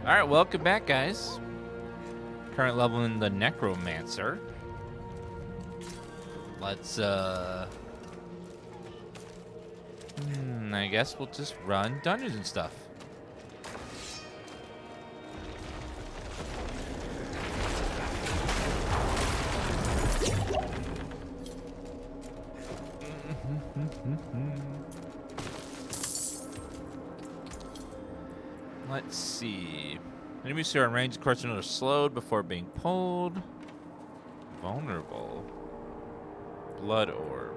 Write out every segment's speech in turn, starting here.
Alright, welcome back, guys. Current level in the Necromancer. Let's, I guess we'll just run dungeons and stuff. Let's see. Enemies who are in range, of course, are slowed before being pulled. Vulnerable. Blood orb.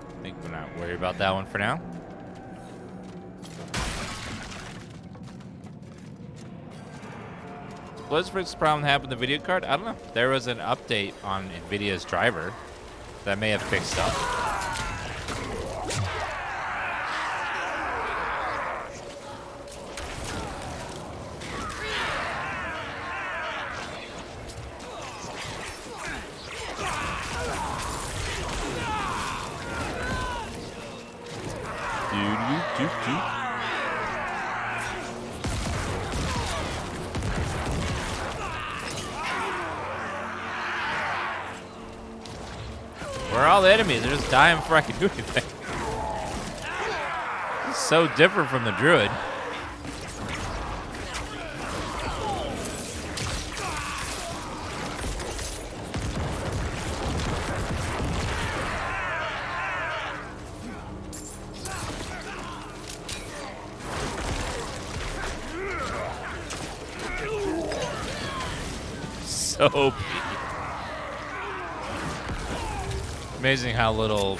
I think we're not worried about that one for now. Blizzard's problem happened with the video card? I don't know. There was an update on NVIDIA's driver that may have fixed up. Where are all the enemies? They're just dying before I can do anything. It's so different from the druid. So amazing how little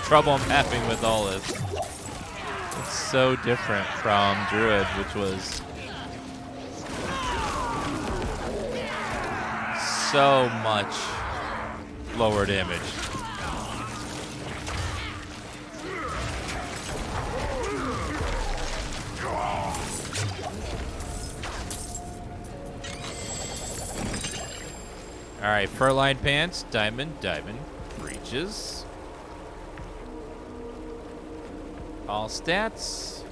trouble I'm having with all this. It's so different from Druid, which was so much lower damage. All right, fur-lined pants, diamond, breeches. All stats.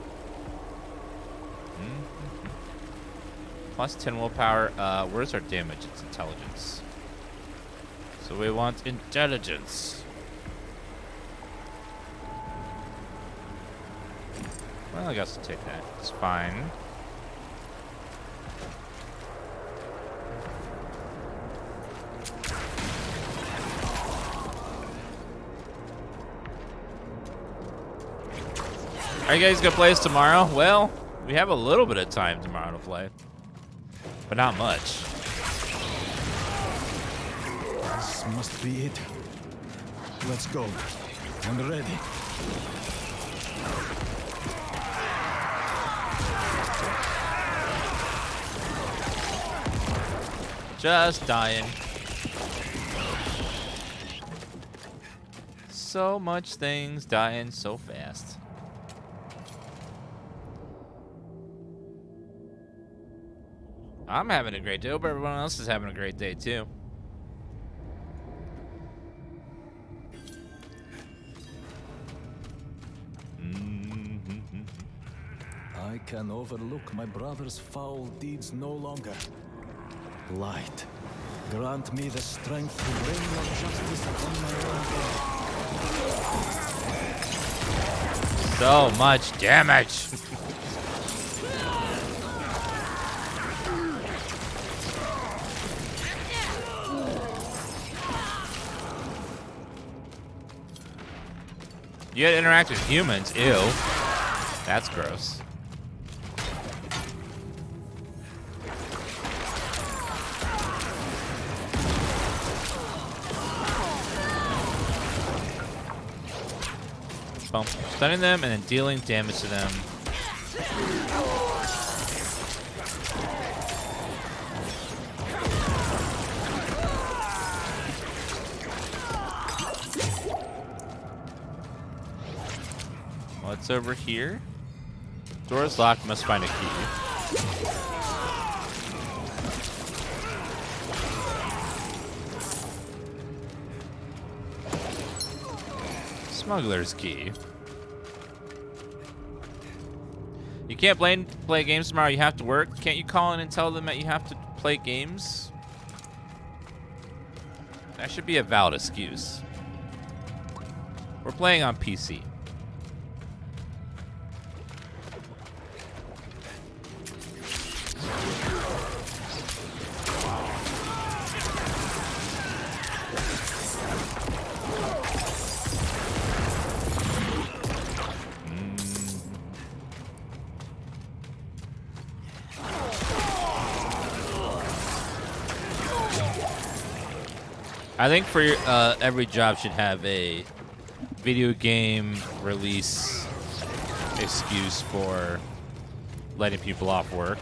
Plus 10 willpower. Where's our damage? It's intelligence. So we want intelligence. Well, I guess I'll take that. It's fine. Are you guys gonna play us tomorrow? Well, we have a little bit of time tomorrow to play, but not much. This must be it. Let's go. I'm ready. Just dying. So much things dying so fast. I'm having a great day. Hope everyone else is having a great day too. I can overlook my brother's foul deeds no longer. Light, grant me the strength to bring your justice upon my own. So much damage. You gotta interact with humans. Ew. That's gross. Bump. Stunning them and then dealing damage to them. What's over here? Door's locked, must find a key. Smuggler's key. You can't play games tomorrow. You have to work. Can't you call in and tell them that you have to play games? That should be a valid excuse. We're playing on PC. I think for every job should have a video game release excuse for letting people off work.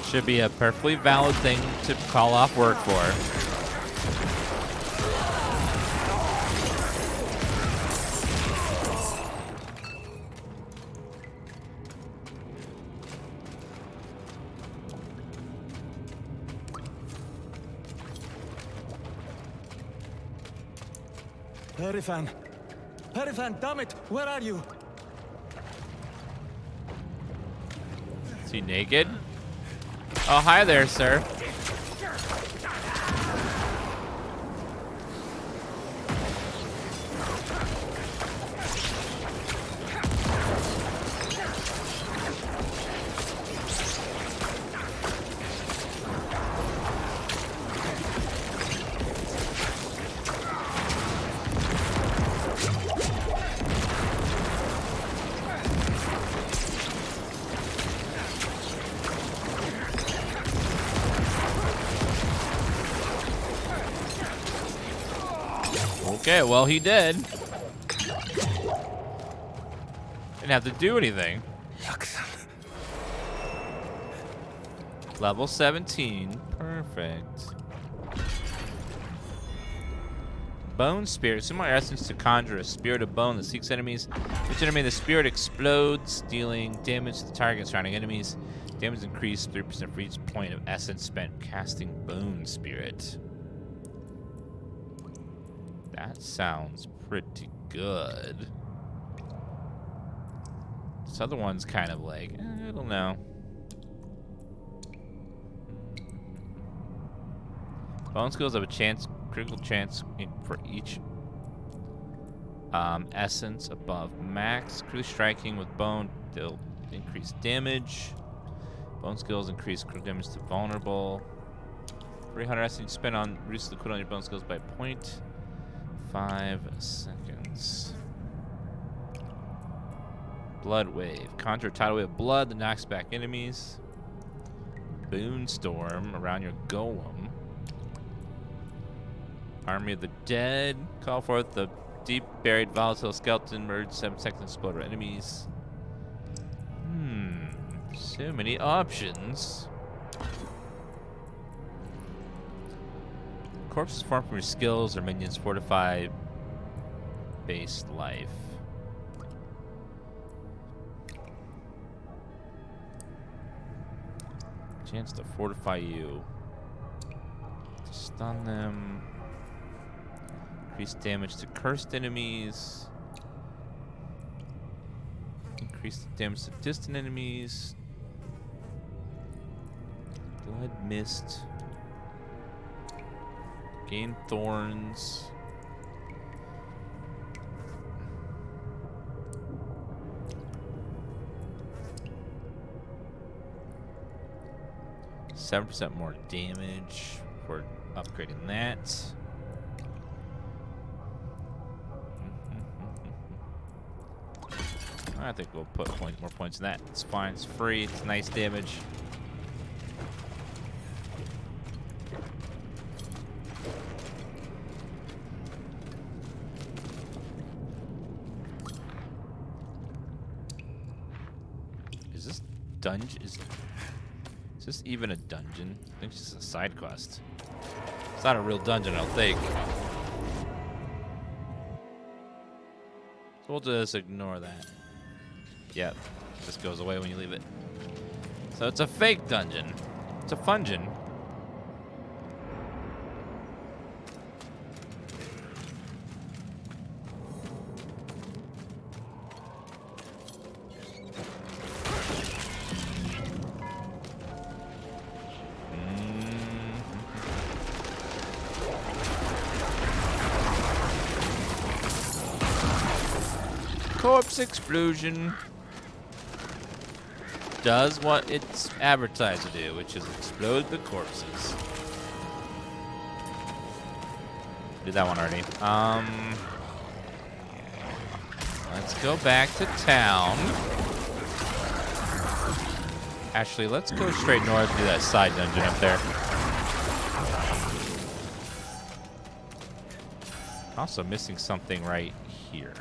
Should be a perfectly valid thing to call off work for. Perifan! Perifan, damn it! Where are you? Is he naked? Oh, hi there, sir. Okay, well, he did. Didn't have to do anything. Level 17. Perfect. Bone Spirit. Similar essence to conjure a spirit of bone that seeks enemies. Each enemy, the spirit explodes, dealing damage to the target and surrounding enemies. Damage increased 3% for each point of essence spent casting Bone Spirit. That sounds pretty good. This other one's kind of like, I don't know. Bone skills have a chance, critical chance for each essence above max. Critical striking with bone, they'll increase damage. Bone skills increase critical damage to vulnerable. 300 essence spent on reduces the cooldown on your bone skills by 0.5 seconds. Blood Wave. Conjure a tidal wave of blood that knocks back enemies. Boon Storm around your golem. Army of the Dead. Call forth the deep buried volatile skeleton. Merge 7 seconds explode our enemies. So many options. Corpses form from your skills or minions fortify based life. Chance to fortify you. To stun them. Increase damage to cursed enemies. Increase the damage to distant enemies. Blood Mist. Gain thorns. Seven % more damage for upgrading that. I think we'll put more points in that. It's fine. It's free. It's nice damage. Is this dungeon? Is this even a dungeon? I think it's just a side quest. It's not a real dungeon, I don't think. So we'll just ignore that. Yep. Just goes away when you leave it. So it's a fake dungeon. It's a fungeon. Corpse explosion does what it's advertised to do, which is explode the corpses. Did that one already. Let's go back to town. Actually, let's go straight north to do that side dungeon up there. Also missing something right here.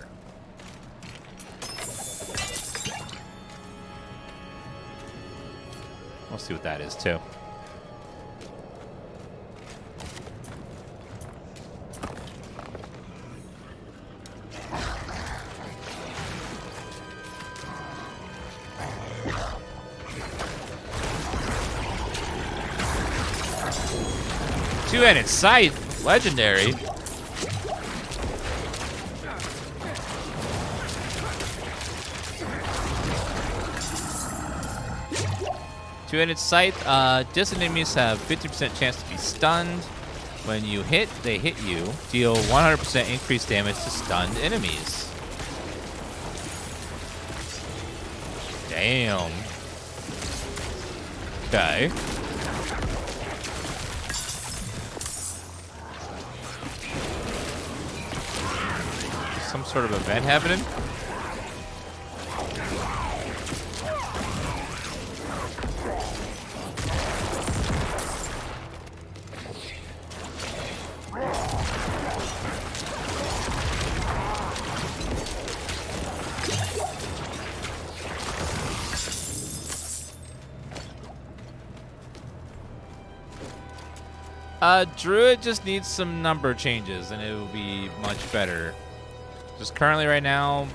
We'll see what that is, too. Two-handed scythe, legendary. Two-handed scythe, distant enemies have 50% chance to be stunned. When you hit, they hit you. Deal 100% increased damage to stunned enemies. Damn. Okay. Some sort of event happening? Druid just needs some number changes and it will be much better. Just currently right now,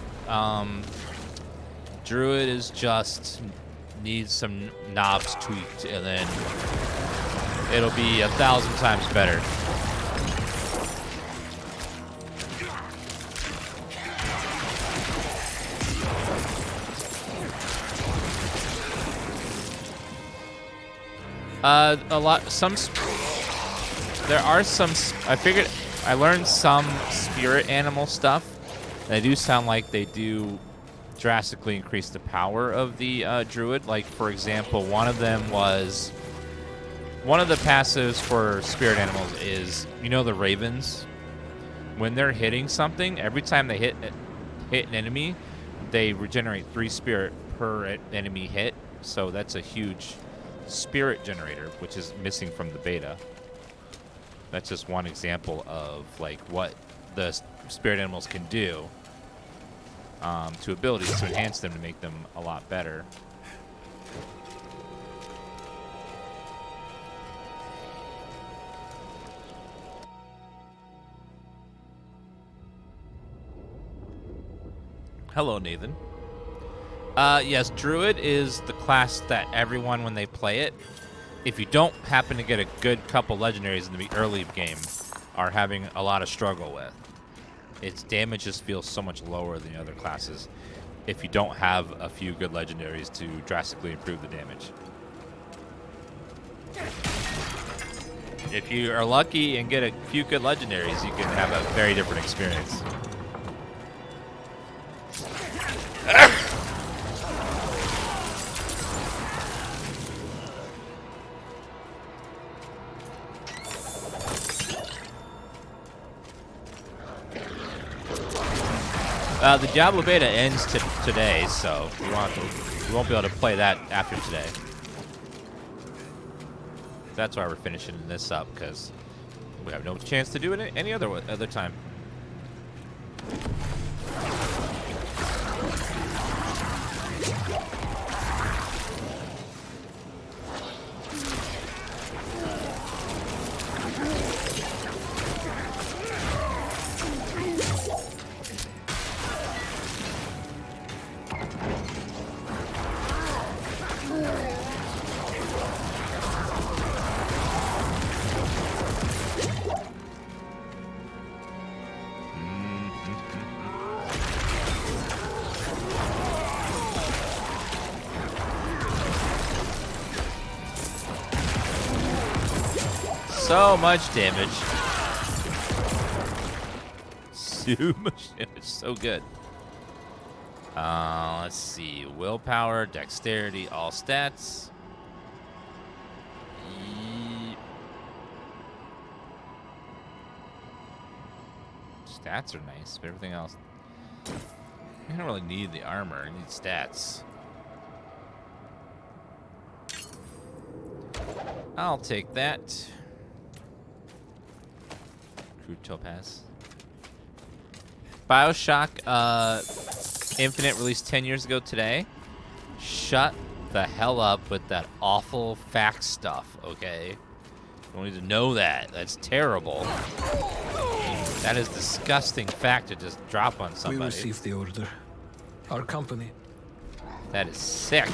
Druid is just needs some knobs tweaked and then it'll be 1,000 times better. There are some, I learned some spirit animal stuff. They do sound like they do drastically increase the power of the druid. Like, for example, one of the passives for spirit animals is, you know, the ravens? When they're hitting something, every time they hit an enemy, they regenerate 3 spirit per enemy hit. So that's a huge spirit generator, which is missing from the beta. That's just one example of like what the spirit animals can do to abilities to enhance them to make them a lot better. Hello, Nathan. Yes, Druid is the class that everyone, when they play it, if you don't happen to get a good couple legendaries in the early game, are having a lot of struggle with. Its damage just feels so much lower than the other classes if you don't have a few good legendaries to drastically improve the damage. If you are lucky and get a few good legendaries, you can have a very different experience. The Diablo beta ends today, so we won't be able to play that after today. That's why we're finishing this up, because we have no chance to do it any other time. So much damage. So much damage. So good. Let's see. Willpower, dexterity, all stats. Stats are nice, but everything else. I don't really need the armor. I need stats. I'll take that. Crude topaz. BioShock Infinite released 10 years ago today. Shut the hell up with that awful fact stuff, okay? You don't need to know that. That's terrible. That is disgusting fact to just drop on somebody. We received the order. Our company. That is sick.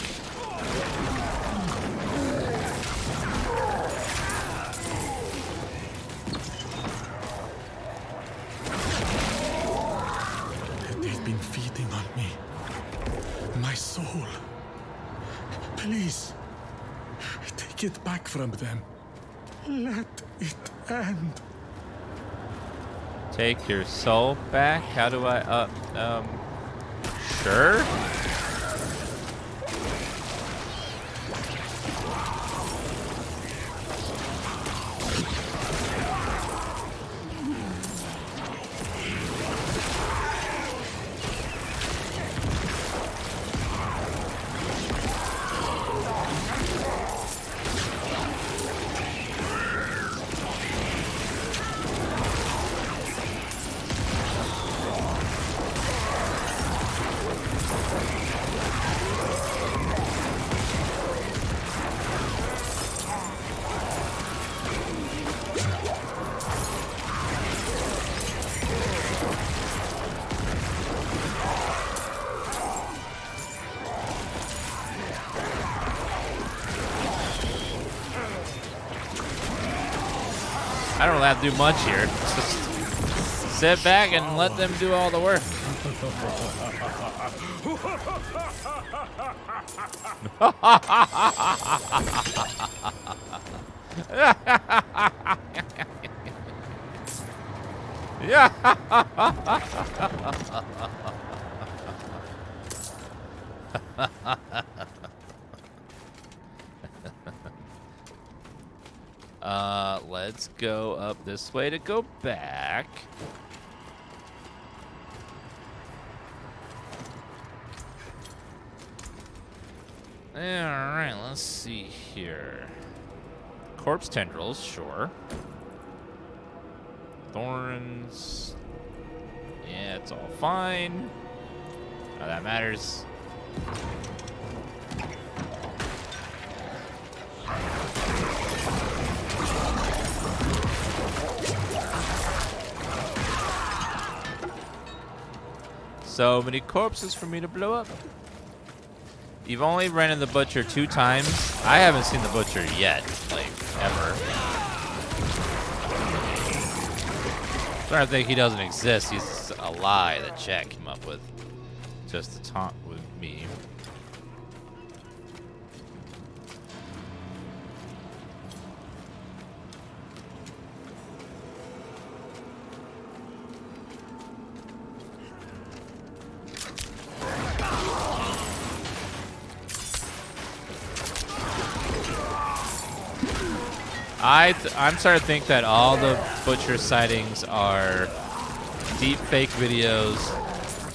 They've been feeding on me. My soul. Please, take it back from them. Let it end. Take your soul back? How do I, sure? I don't really have to do much here. Just sit back and let them do all the work. Yeah. Let's go up this way to go back. All right, let's see here. Corpse tendrils, sure. Thorns. Yeah, it's all fine. None of that matters. So many corpses for me to blow up. You've only ran into the butcher 2 times. I haven't seen the butcher yet, like, ever. I think he doesn't exist. He's a lie that Jack came up with just to taunt with me. I'm starting to think that all the butcher sightings are deep fake videos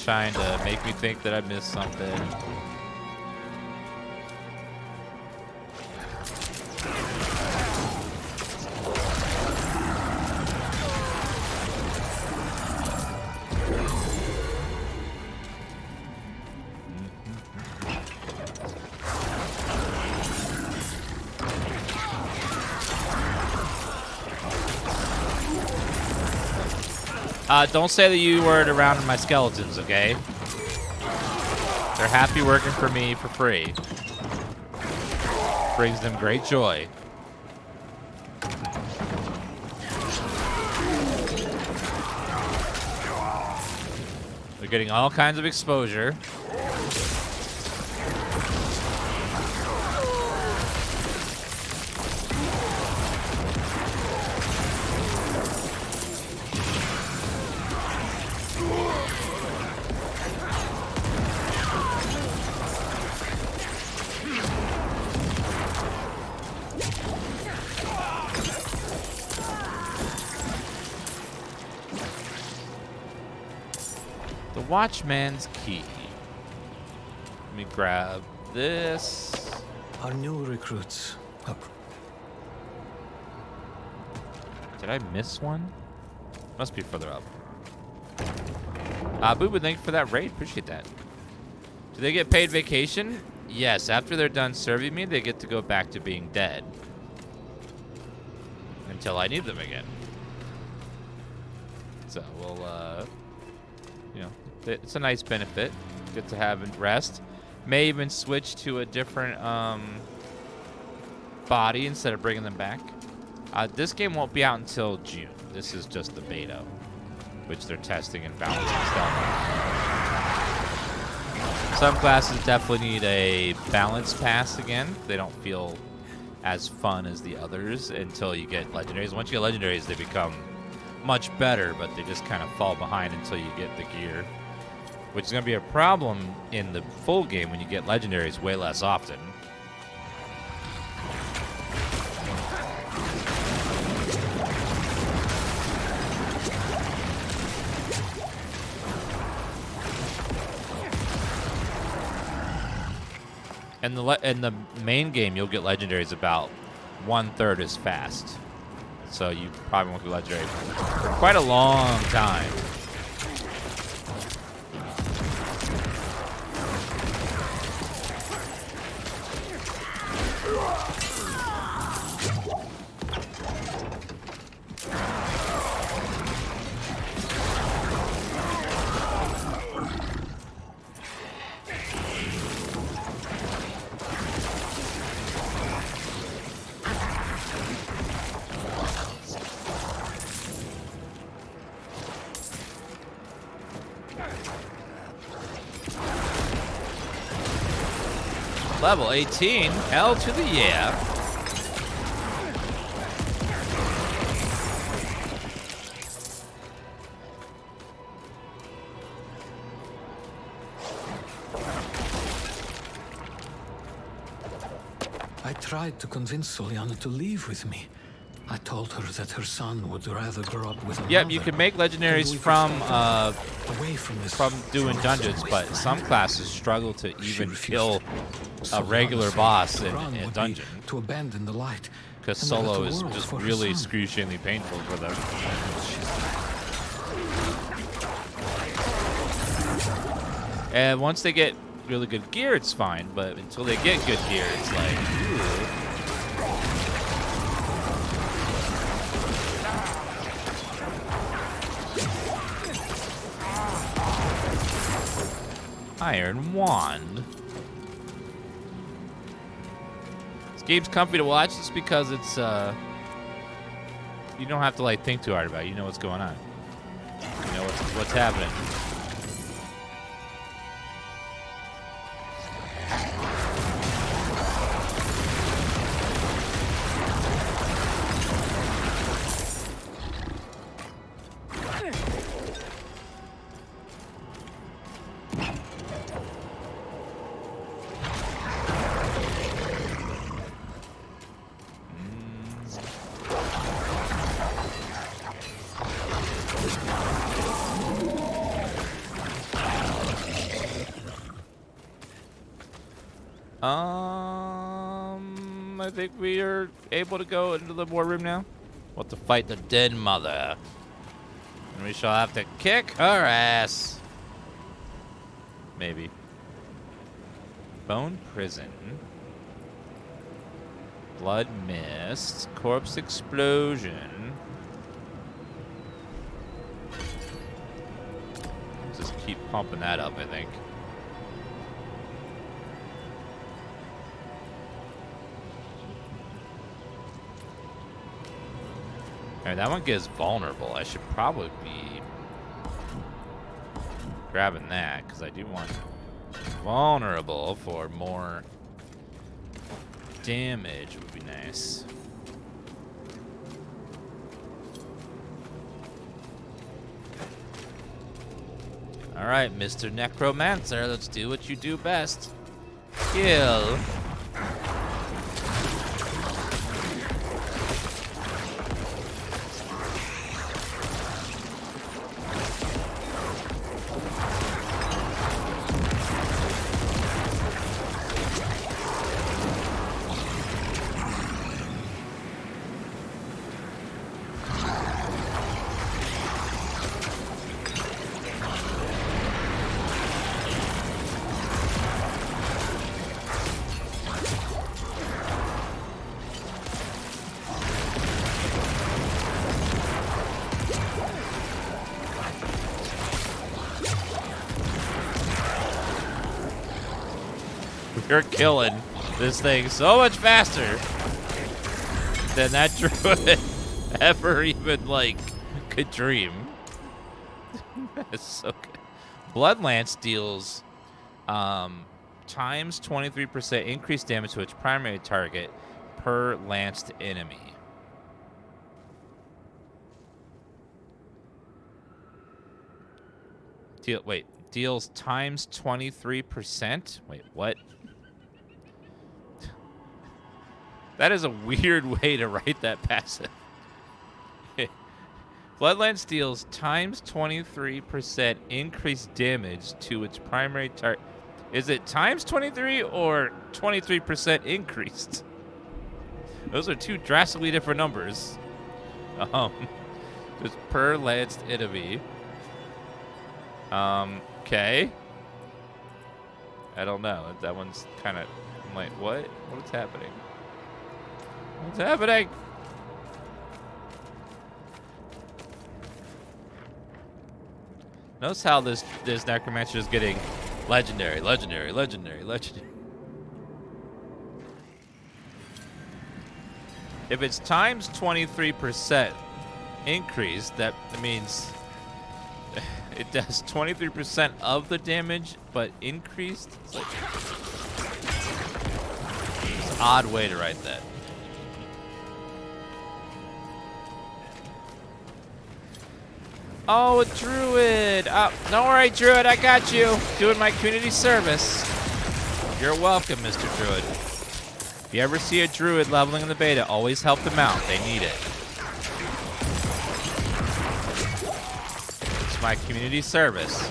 trying to make me think that I missed something. Don't say that you weren't around my skeletons, okay? They're happy working for me for free. Brings them great joy. They're getting all kinds of exposure. Watchman's Key. Let me grab this. Our new recruits. Did I miss one? Must be further up. Boo Boo, thank you for that raid. Appreciate that. Do they get paid vacation? Yes. After they're done serving me, they get to go back to being dead. Until I need them again. So, we'll, you know, it's a nice benefit. Good to have rest. May even switch to a different body instead of bringing them back. This game won't be out until June. This is just the beta, which they're testing and balancing stuff. Some classes definitely need a balance pass again. They don't feel as fun as the others until you get legendaries. Once you get legendaries, they become much better, but they just kind of fall behind until you get the gear, which is going to be a problem in the full game when you get legendaries way less often. In the main game, you'll get legendaries about 1/3 as fast. So you probably won't get legendary for quite a long time. Level 18, hell to the yeah. I tried to convince Soliana to leave with me. I told her that her son would rather grow up with a Yep, mother you can make legendaries than from away from this doing dungeons, but some classes struggle to even kill a regular boss in a dungeon. To abandon the light. Because and never solo to is world just for her really son. excruciatingly painful for them. And once they get really good gear, it's fine. But until they get good gear, it's like, ooh. Iron Wand. This game's comfy to watch just because it's, you don't have to, like, think too hard about it. You know what's going on. You know what's happening. I think we are able to go into the war room now. We'll have to fight the dead mother. And we shall have to kick her ass. Maybe. Bone Prison. Blood Mist. Corpse Explosion. Just keep pumping that up, I think. Alright, that one gets vulnerable. I should probably be grabbing that, because I do want vulnerable for more damage would be nice. Alright, Mr. Necromancer, let's do what you do best. Kill. We're killing this thing so much faster than that druid ever even, like, could dream. That's so good. Blood Lance deals times 23% increased damage to its primary target per lanced enemy. Deals times 23%? Wait, what? That is a weird way to write that passive. Bloodlance deals times 23% increased damage to its primary target. Is it times 23 or 23% increased? Those are two drastically different numbers. Just per lanced enemy. Okay. I don't know. That one's kind of... I'm like, what? What's happening? What's happening? Notice how this Necromancer is getting legendary, legendary, legendary, legendary. If it's times 23% increase, that means it does 23% of the damage, but increased. It's like, it's an odd way to write that. Oh, a druid. Don't worry, druid. I got you. Doing my community service. You're welcome, Mr. Druid. If you ever see a druid leveling in the beta, always help them out. They need it. It's my community service.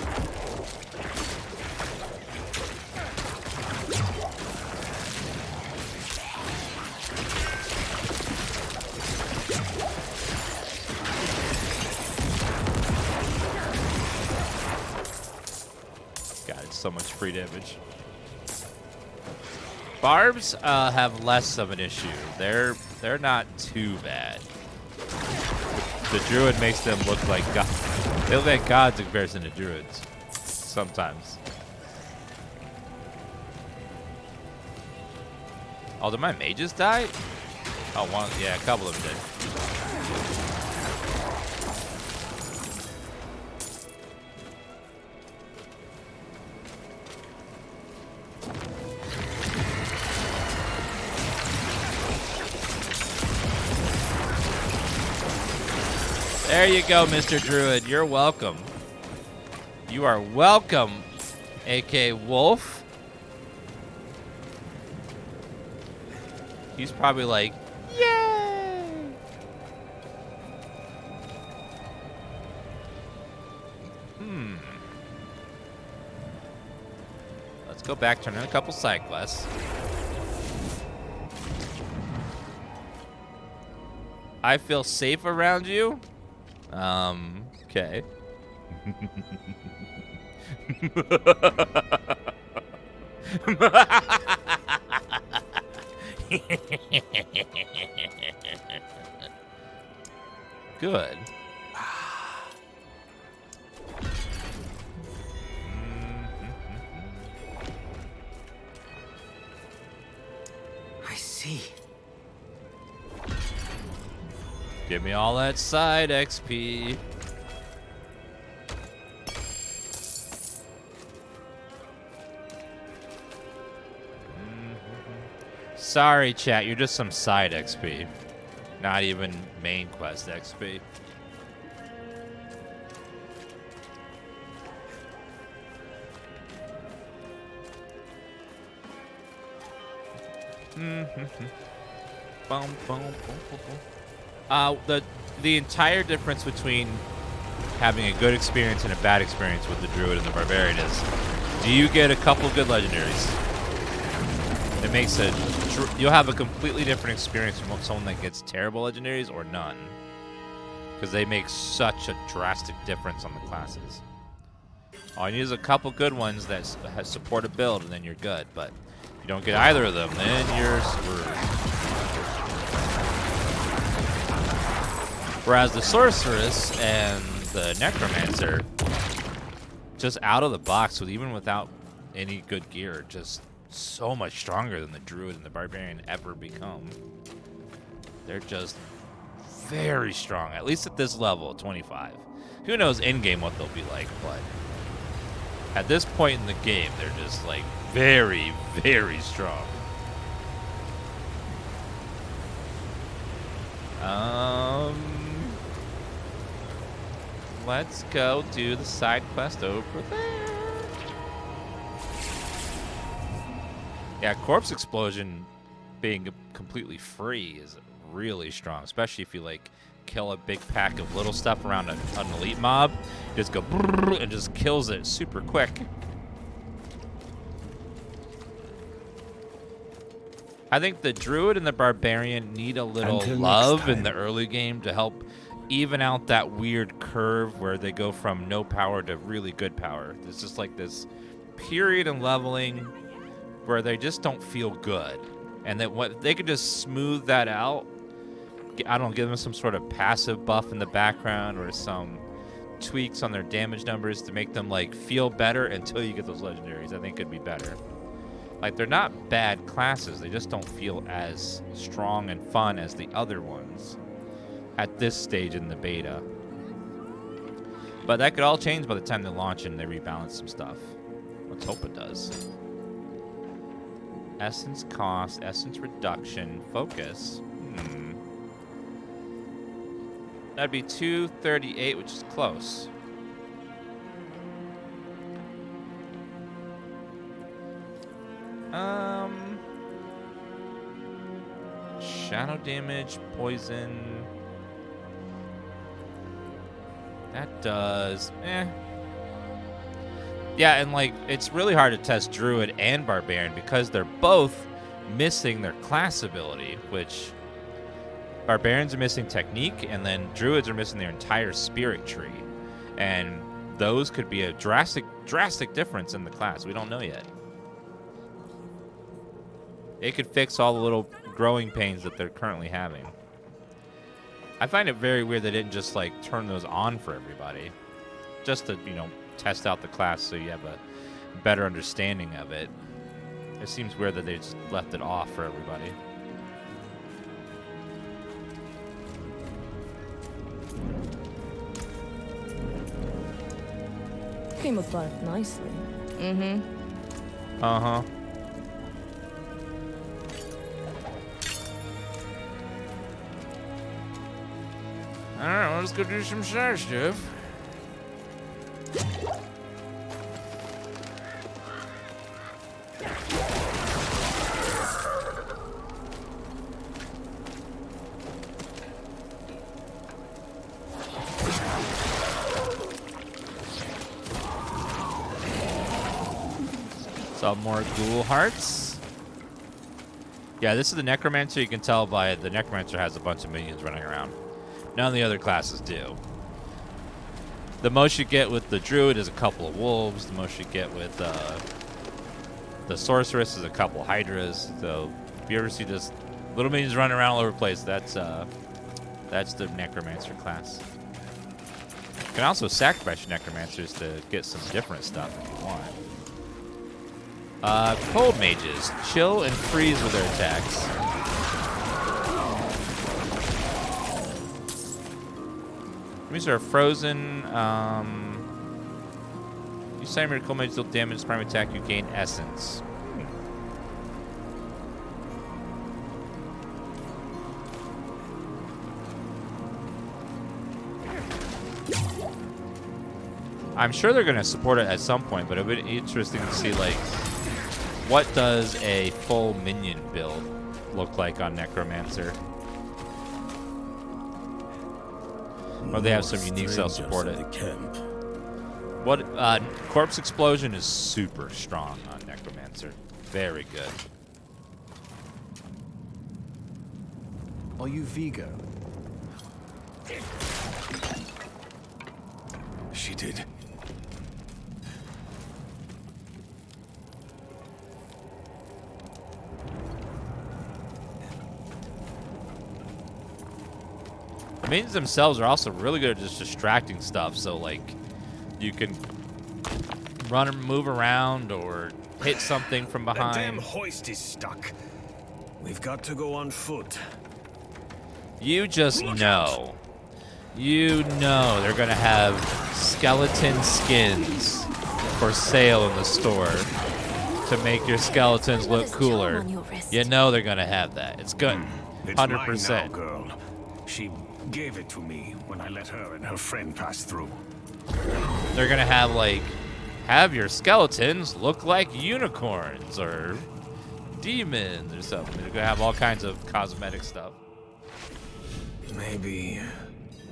So much free damage. Barbs have less of an issue. They're not too bad. The druid makes them look like god. They look like gods in comparison to druids. Sometimes. Oh, did my mages die? Oh, one. Yeah, a couple of them did. There you go, Mr. Druid. You're welcome. You are welcome, A.K. Wolf. He's probably like, yay! Let's go back, turn in a couple side quests. I feel safe around you? Okay. Good. I see. Give me all that side XP. Sorry, chat. You're just some side XP. Not even main quest XP. The entire difference between having a good experience and a bad experience with the Druid and the Barbarian is, do you get a couple good legendaries? It makes you'll have a completely different experience from someone that gets terrible legendaries or none, because they make such a drastic difference on the classes. All you need is a couple good ones that support a build, and then you're good. But if you don't get either of them, then you're screwed. Whereas the Sorceress and the Necromancer, just out of the box, even without any good gear, just so much stronger than the druid and the barbarian ever become. They're just very strong, at least at this level, 25. Who knows in-game what they'll be like, but at this point in the game, they're just like very, very strong. Let's go do the side quest over there. Yeah, corpse explosion being completely free is really strong, especially if you like kill a big pack of little stuff around an elite mob. Just go brrr, and just kills it super quick. I think the druid and the barbarian need a little love in the early game to help even out that weird curve where they go from no power to really good power. There's just like this period in leveling where they just don't feel good, and that what they could just smooth that out. I don't know, give them some sort of passive buff in the background or some tweaks on their damage numbers to make them like feel better until you get those legendaries. I think could be better. Like, they're not bad classes, they just don't feel as strong and fun as the other ones at this stage in the beta. But that could all change by the time they launch and they rebalance some stuff. Let's hope it does. Essence cost, essence reduction, focus. That'd be 238, which is close. Shadow damage, poison. That does, Yeah, and like, it's really hard to test Druid and Barbarian because they're both missing their class ability, which Barbarians are missing technique, and then Druids are missing their entire spirit tree. And those could be a drastic difference in the class. We don't know yet. It could fix all the little growing pains that they're currently having. I find it very weird they didn't just like turn those on for everybody. Just to, you know, test out the class so you have a better understanding of it. It seems weird that they just left it off for everybody. Camouflaged nicely. Uh-huh. Alright, let's go do some side stuff. Some more ghoul hearts. Yeah, this is the Necromancer. You can tell by the Necromancer has a bunch of minions running around. None of the other classes do. The most you get with the Druid is a couple of wolves. The most you get with the Sorceress is a couple of Hydras. So if you ever see just little minions running around all over the place, that's the Necromancer class. You can also sacrifice your Necromancers to get some different stuff if you want. Cold mages chill and freeze with their attacks. These are frozen. You summon your cold mage, deal damage, primary attack, you gain essence. I'm sure they're going to support it at some point, but it would be interesting to see, like, what does a full minion build look like on Necromancer? Or they have some unique self-support it. What Corpse Explosion is super strong on Necromancer. Very good. Are you Vigo? She did. The minions themselves are also really good at just distracting stuff, so like you can run and move around or hit something from The damn behind. hoist is stuck. We've got to go on foot. You just know. You know they're gonna have skeleton skins for sale in the store to make your skeletons look cooler. You know they're gonna have that. It's good. It's mine now, 100%. girl. She gave it to me when I let her and her friend pass through. They're gonna have your skeletons look like unicorns or demons or something. They're gonna have all kinds of cosmetic stuff. Maybe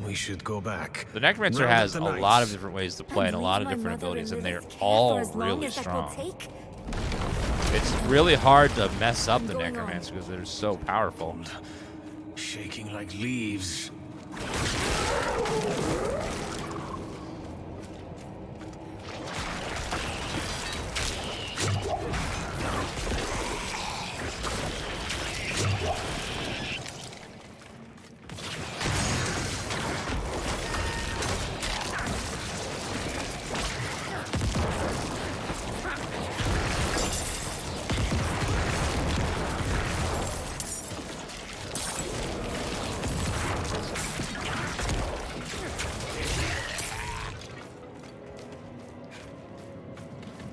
we should go back. The Necromancer Round up has the a knights. lot of different ways to play and a lot of different abilities, and they're all really strong. It's really hard to mess up the Necromancer because they're so powerful. Shaking like leaves.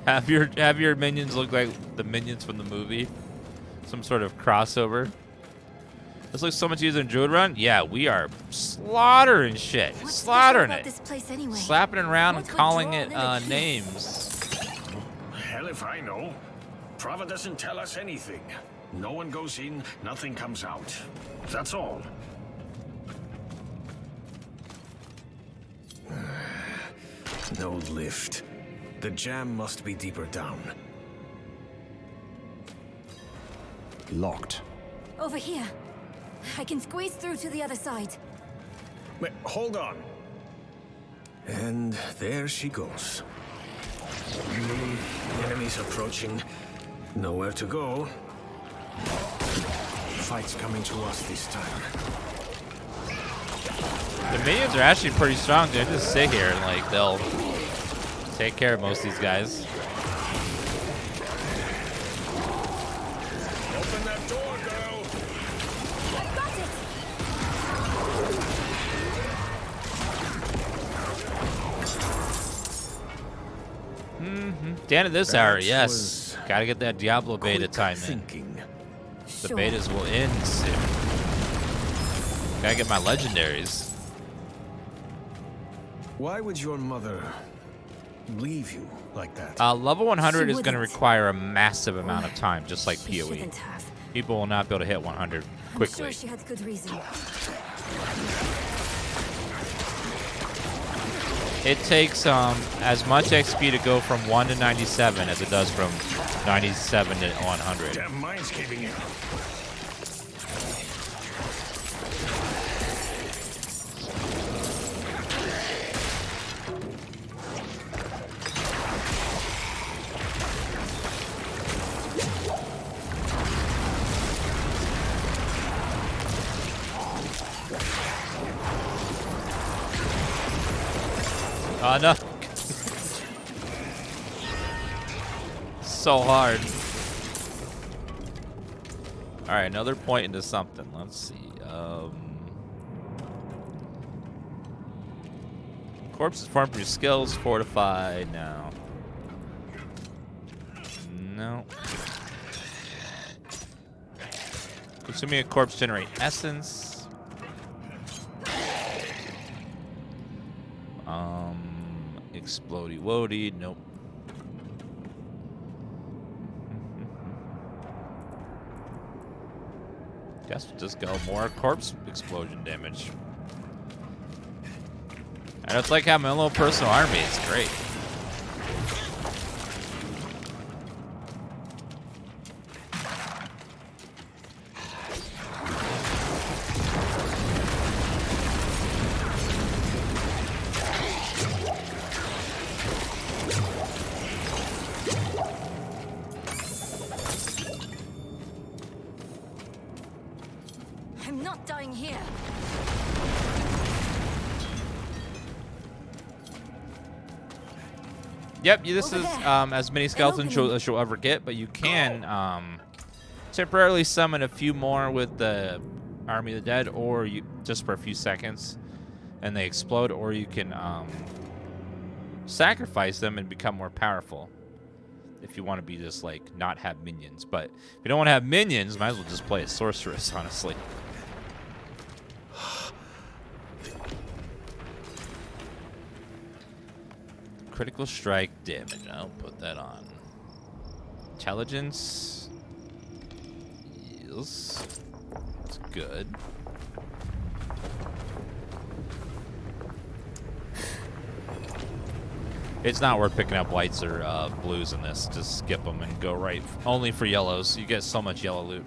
Have your minions look like the minions from the movie? Some sort of crossover. This looks so much easier than Druid Run. Yeah, we are slaughtering shit. Slaughtering it. This place anyway? Slapping it around and What's calling it withdrawn in the names. Hell if I know. Prava doesn't tell us anything. No one goes in, nothing comes out. That's all. No lift. The jam must be deeper down. Locked. Over here. I can squeeze through to the other side. Wait, hold on. And there she goes. Enemies approaching. Nowhere to go. Fight's coming to us this time. The minions are actually pretty strong. They just sit here and they'll take care of most of these guys. Open that door, girl! I've got it! Dan at this hour, That yes. was Gotta get that Diablo beta Quick time in. thinking. The Sure. betas will end soon. Gotta get my legendaries. Why would your mother leave you like that? Level 100 She is going to wouldn't. require a massive amount of time, just like She PoE. shouldn't have. People will not be able to hit 100 I'm quickly. sure she had good reason. It takes as much XP to go from 1 to 97 as it does from 97 to 100. Damn mind's caving in. Oh no. So hard. Alright, another point into something. Let's see. Corpses farm for your skills, fortify. No. No. Consuming a corpse generate essence. Explodey Wody, nope. Guess we'll just go more corpse explosion damage. And it's like having my little personal army, it's great. I'm not dying here. Yep, this Over is there. as many skeletons as you'll ever get, but you can temporarily summon a few more with the Army of the Dead, or you just for a few seconds, and they explode, or you can sacrifice them and become more powerful. If you want to be just like not have minions, but if you don't want to have minions, might as well just play a sorceress, honestly. Critical strike damage. I'll put that on. Intelligence. Yes. It's good. It's not worth picking up whites or blues in this. Just skip them and go right. Only for yellows. You get so much yellow loot.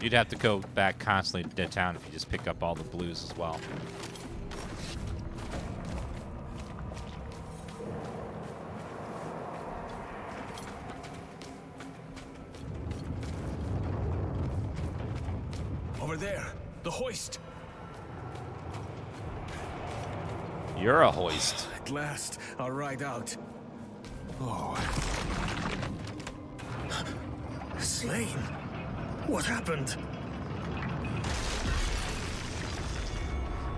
You'd have to go back constantly to dead town if you just pick up all the blues as well. Over there, the hoist. You're a hoist. At last, I'll ride out. Oh. Slain? What happened?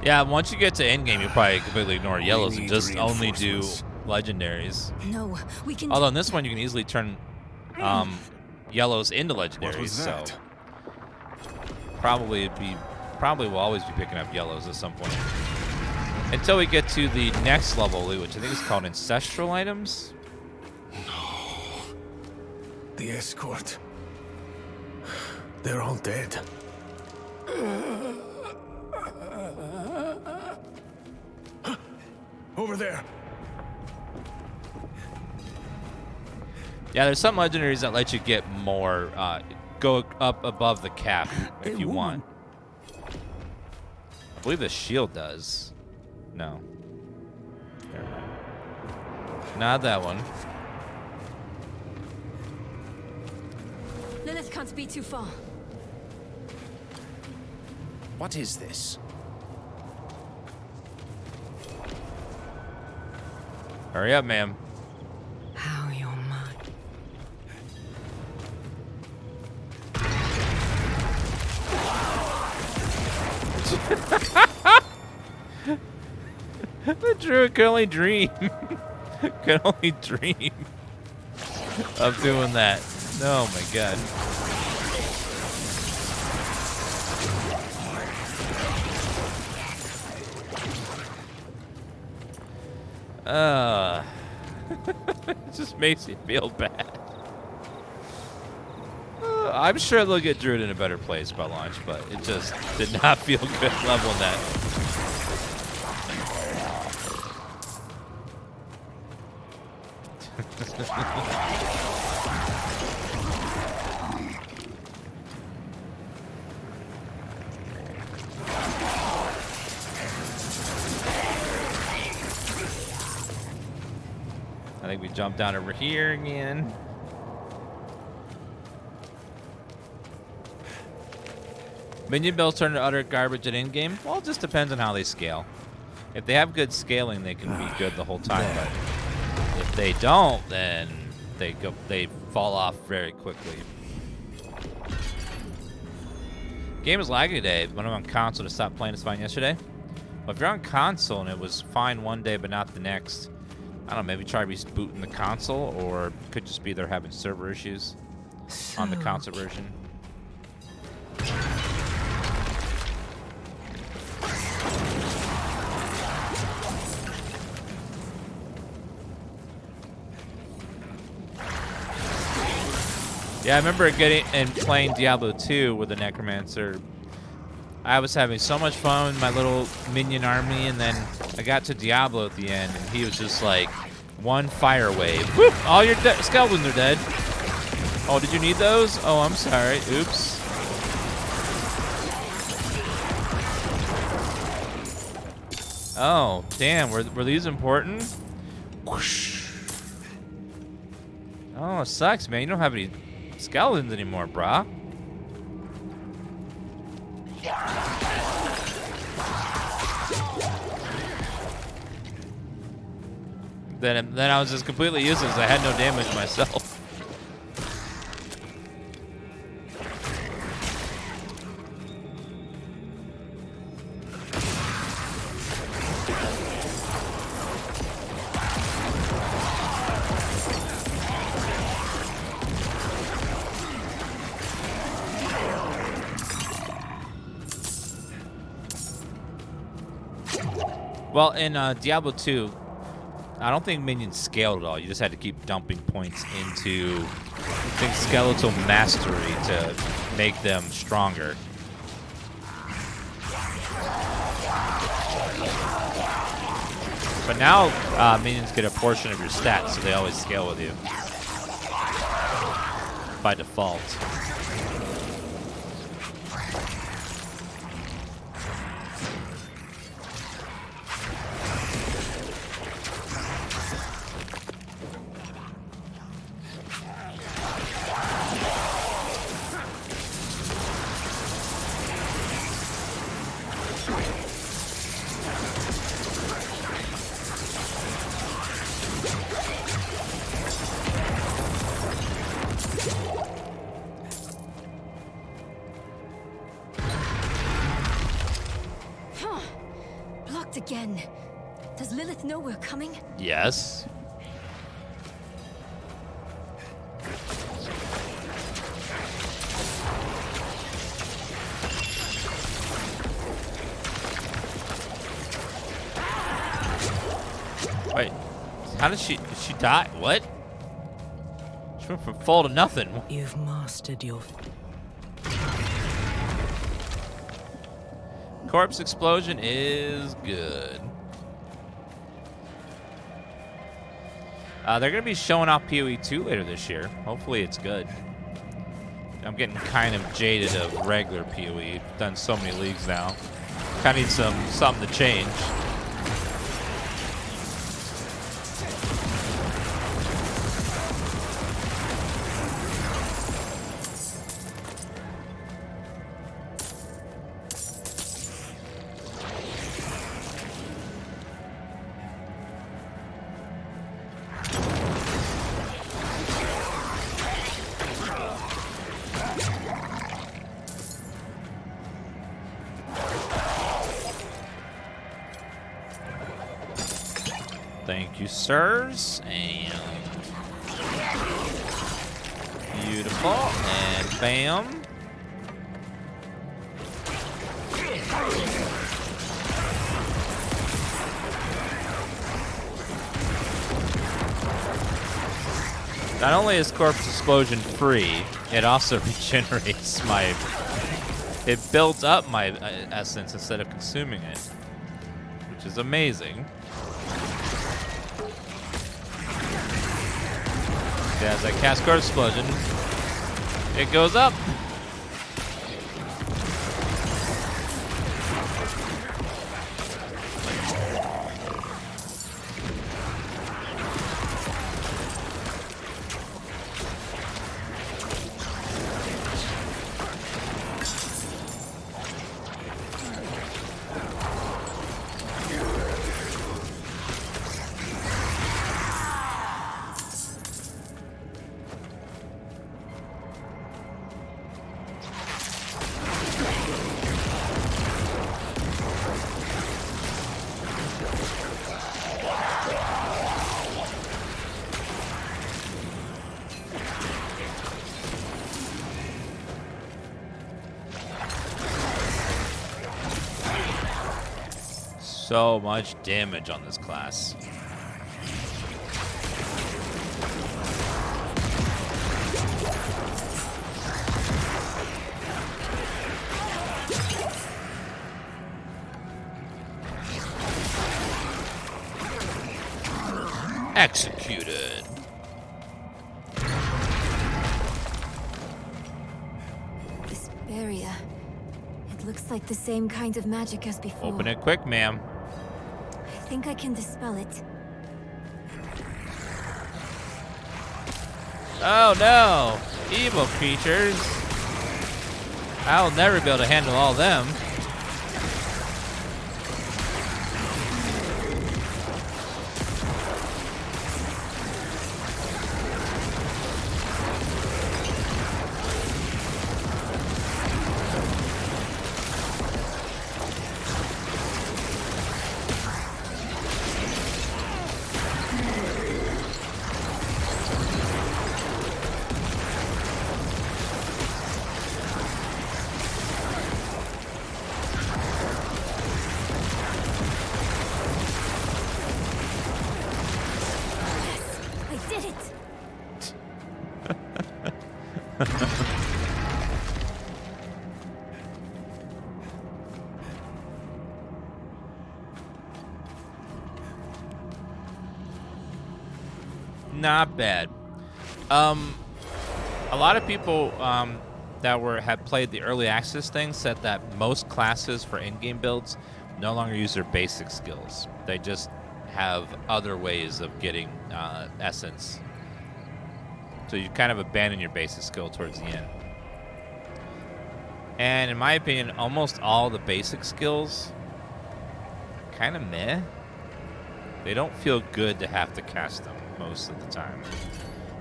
Yeah, once you get to endgame, you'll probably completely ignore yellows and just only do legendaries. No, we can. Although in this one, you can easily turn yellows into legendaries. What was that? So probably will always be picking up yellows at some point. Until we get to the next level loot, which I think is called ancestral items. The escort. They're all dead. Over there. Yeah, there's some legendaries that let you get more, go up above the cap if you want. I believe the shield does. No. Never mind. Not that one. Lilith can't be too far. What is this? Hurry up, ma'am. How you're mad. The druid could only dream. Could only dream of doing that. Oh my god. It just makes me feel bad. I'm sure they'll get Druid in a better place by launch, but it just did not feel good leveling that. I think we jumped down over here again. Minion builds turn to utter garbage at endgame. Well, it just depends on how they scale. If they have good scaling, they can be good the whole time. But if they don't, then they fall off very quickly. Game is laggy today. When I'm on console to stop playing, it's fine yesterday. But if you're on console and it was fine one day but not the next, I don't know, maybe try rebooting the console, or it could just be they're having server issues on the console version. Yeah, I remember getting and playing Diablo 2 with the Necromancer. I was having so much fun with my little minion army, and then I got to Diablo at the end, and he was just like, one fire wave. Whoop! All your skeletons are dead. Oh, did you need those? Oh, I'm sorry. Oops. Oh, damn. Were these important? Whoosh. Oh, it sucks, man. You don't have any skeletons anymore, brah. Then I was just completely useless. I had no damage myself. Well, in Diablo 2, I don't think minions scaled at all. You just had to keep dumping points into, I think, skeletal mastery to make them stronger. But now minions get a portion of your stats, so they always scale with you by default. Blocked again. Does Lilith know we're coming? Yes. Wait, how did she die? What? She went from full to nothing. You've mastered your... Corpse explosion is good. They're going to be showing off PoE 2 later this year. Hopefully it's good. I'm getting kind of jaded of regular PoE. Done so many leagues now. Kind of need something to change. Thank you, sirs. And beautiful. And bam. Not only is Corpse Explosion free, it also regenerates my... It builds up my essence instead of consuming it, which is amazing. As I cast Corpse Explosion, it goes up. So much damage on this class. Executed. This barrier. It looks like the same kind of magic as before. Open it quick, ma'am. I think I can dispel it. Oh no! Evil creatures. I'll never be able to handle all them. Not bad. A lot of people that had played the early access thing said that most classes for in-game builds no longer use their basic skills. They just have other ways of getting essence. So you kind of abandon your basic skill towards the end. And in my opinion, almost all the basic skills kind of meh. They don't feel good to have to cast them most of the time.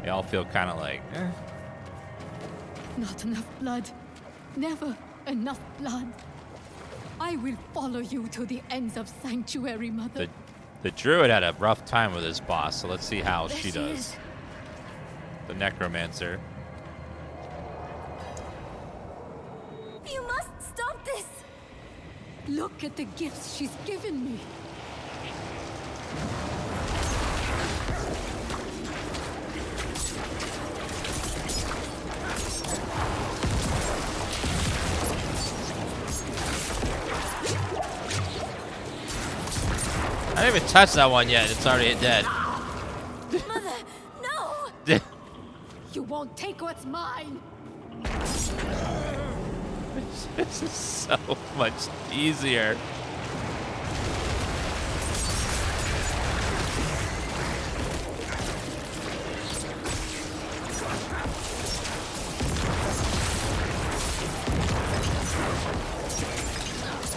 They all feel kind of like, eh. Not enough blood. Never enough blood. I will follow you to the ends of Sanctuary, Mother. The druid had a rough time with his boss, so let's see how There she she does. is. The Necromancer. You must stop this! Look at the gifts she's given me. I didn't even touch that one yet. It's already dead. Mother, no! You won't take what's mine. This is so much easier.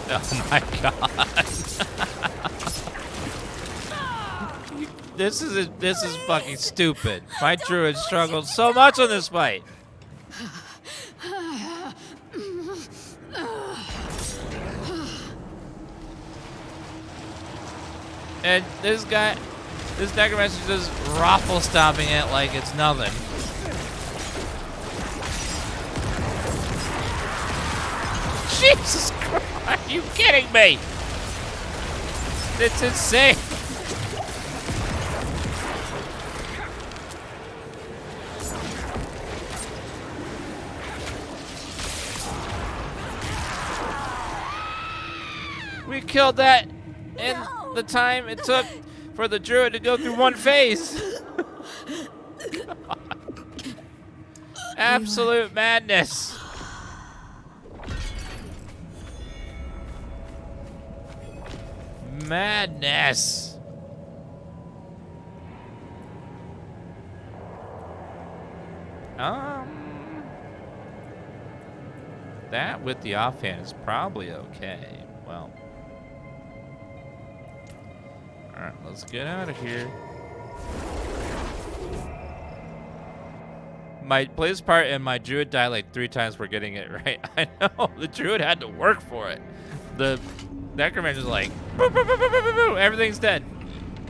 Oh my god. This is fucking stupid. My druid struggled so much on this fight. And this Necromancer just raffle stomping it like it's nothing. Jesus Christ, are you kidding me? It's insane. We killed that in the time it took for the druid to go through one phase. Absolute madness. Madness. That with the offhand is probably okay. Well. Alright, let's get out of here. My plays part and my druid died like 3 times for getting it right. I know, the druid had to work for it. The Necromancer's like, boop, boop, boop, boop, boop, boop, everything's dead.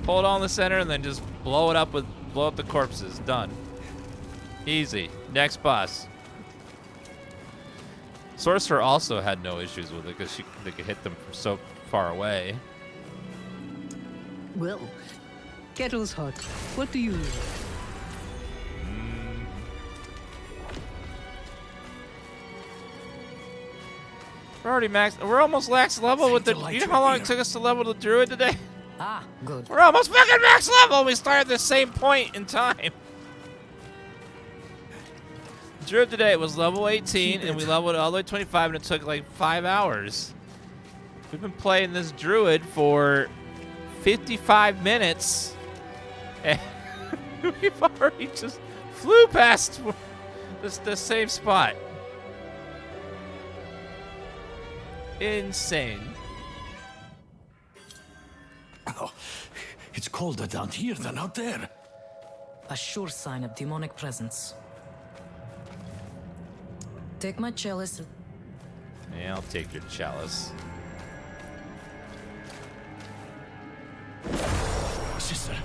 Pull it all in the center and then just blow up the corpses. Done. Easy. Next boss. Sorcerer also had no issues with it because they could hit them from so far away. Well, kettle's hot. What do you want? We're already maxed. We're almost max level with the. You know how long it took us to level the druid today? Ah, good. We're almost fucking max level. We started at the same point in time. Druid today was level 18, and we leveled it all the way to 25, and it took like 5 hours. We've been playing this druid for 55 minutes, and we've already just flew past the same spot. Insane. Oh, it's colder down here than out there. A sure sign of demonic presence. Take my chalice. Yeah, I'll take your chalice. Sister,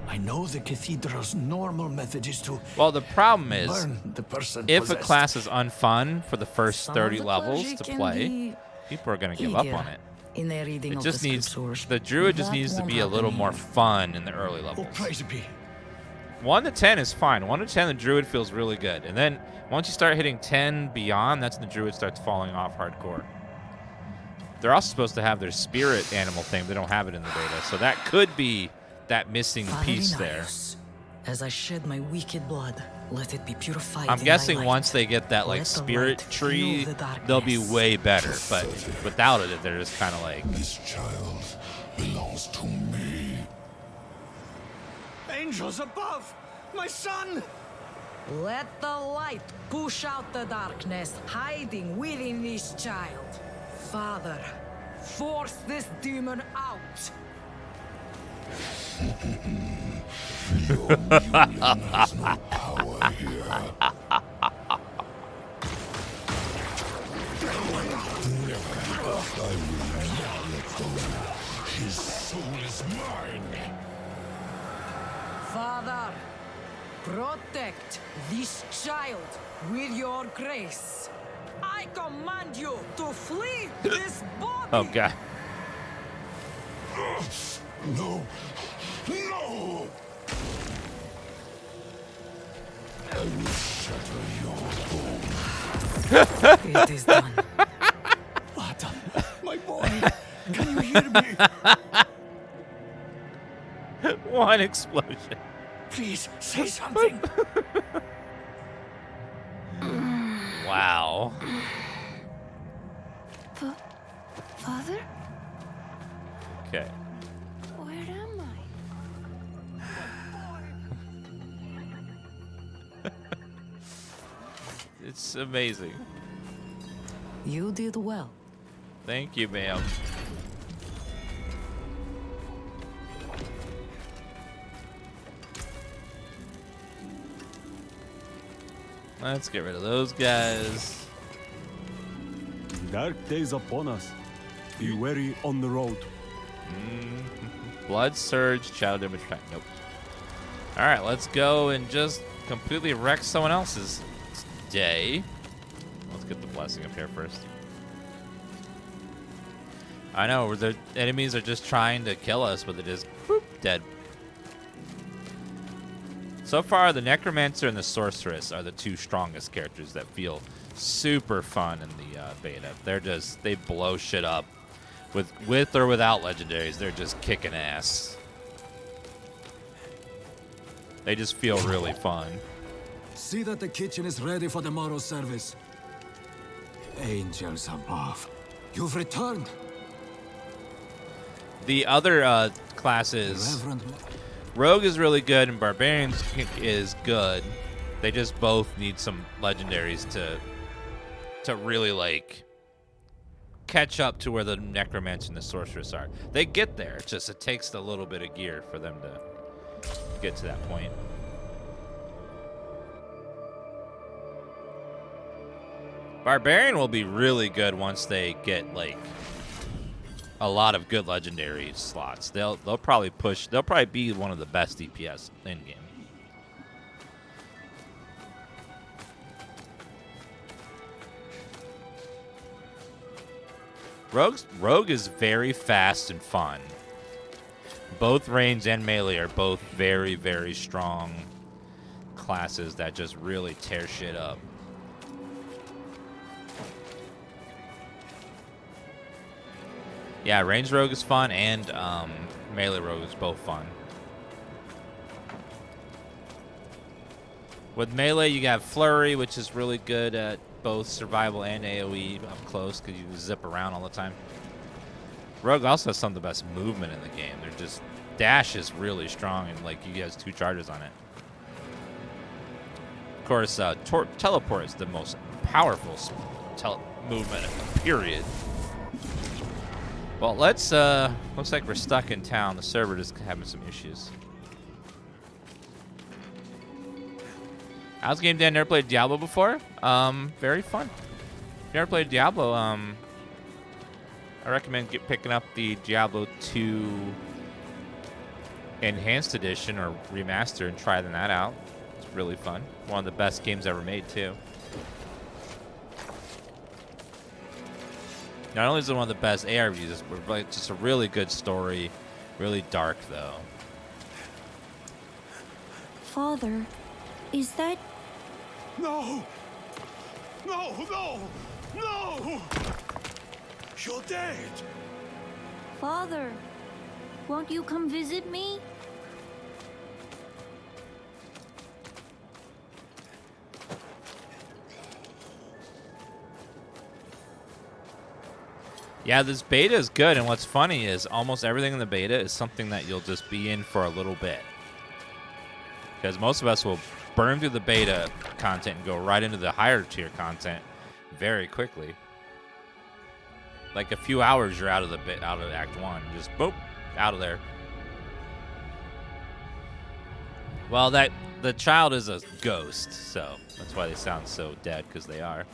I know the cathedral's normal method is to Well, the problem is, burn the person if possessed. a class is unfun for the first Some 30 of the levels clergy to can play, be people are going to give up eager on it. in their reading It of just the needs, scriptures. the druid just That needs to won't be a little happen more here. fun in the early Oh, levels. praise be. 1 to 10 is fine. 1 to 10, the druid feels really good. And then once you start hitting 10 beyond, that's when the druid starts falling off hardcore. They're also supposed to have their spirit animal thing. They don't have it in the beta. So that could be that missing piece there. As I shed my wicked blood, let it be purified. I'm guessing once they get that like spirit tree, they'll be way better. But without it, they're just kind of like. This child belongs to me. Angels above! My son! Let the light push out the darkness hiding within this child. Father, force this demon out. Your union has no power here. I will not let go. His soul is mine. Father, protect this child with your grace. I command you to flee this body. Oh god. No. No! I will shatter your bones. It is done. Vata, my boy, can you hear me? One explosion. Please, say something. Wow. Father? Okay. Where am I? It's amazing. You did well. Thank you, ma'am. Let's get rid of those guys. Dark days upon us. Be wary on the road. Blood surge, shadow damage track. Nope. All right, let's go and just completely wreck someone else's day. Let's get the blessing up here first. I know the enemies are just trying to kill us, but they're just boop, dead. So far, the Necromancer and the Sorceress are the two strongest characters that feel super fun in the beta. They blow shit up. With or without legendaries, they're just kicking ass. They just feel really fun. See that the kitchen is ready for the morrow's service. Angels above, you've returned. The other classes, Reverend Rogue is really good and Barbarian is good. They just both need some legendaries to really like catch up to where the Necromancer and the Sorceress are. They get there. It's just it takes a little bit of gear for them to get to that point. Barbarian will be really good once they get like a lot of good legendary slots. They'll probably be one of the best DPS in game. Rogue is very fast and fun. Both range and melee are both very, very strong classes that just really tear shit up. Yeah, range rogue is fun and melee rogue is both fun. With melee, you got flurry, which is really good at both survival and AoE up close because you can zip around all the time. Rogue also has some of the best movement in the game. They're just dash is really strong and like you has 2 charges on it. Of course, teleport is the most powerful movement. Period. Well, let's. Looks like we're stuck in town. The server is having some issues. How's game Dan? Never played Diablo before? Very fun. If you never played Diablo, I recommend picking up the Diablo 2 Enhanced Edition or Remaster and trying that out. It's really fun. One of the best games ever made, too. Not only is it one of the best ARVs, it's just a really good story. Really dark, though. Father, is that... No! No, no! No! You're dead! Father, won't you come visit me? Yeah, this beta is good, and what's funny is almost everything in the beta is something that you'll just be in for a little bit. Because most of us will burn through the beta content and go right into the higher tier content very quickly. Like a few hours, you're out of Act 1. Just boop, out of there. Well, the child is a ghost, so that's why they sound so dead, because they are.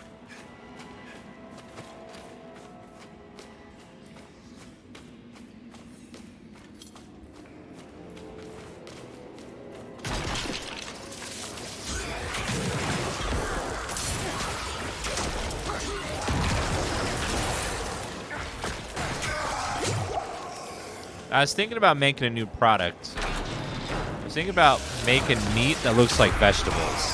I was thinking about making a new product. I was thinking about making meat that looks like vegetables.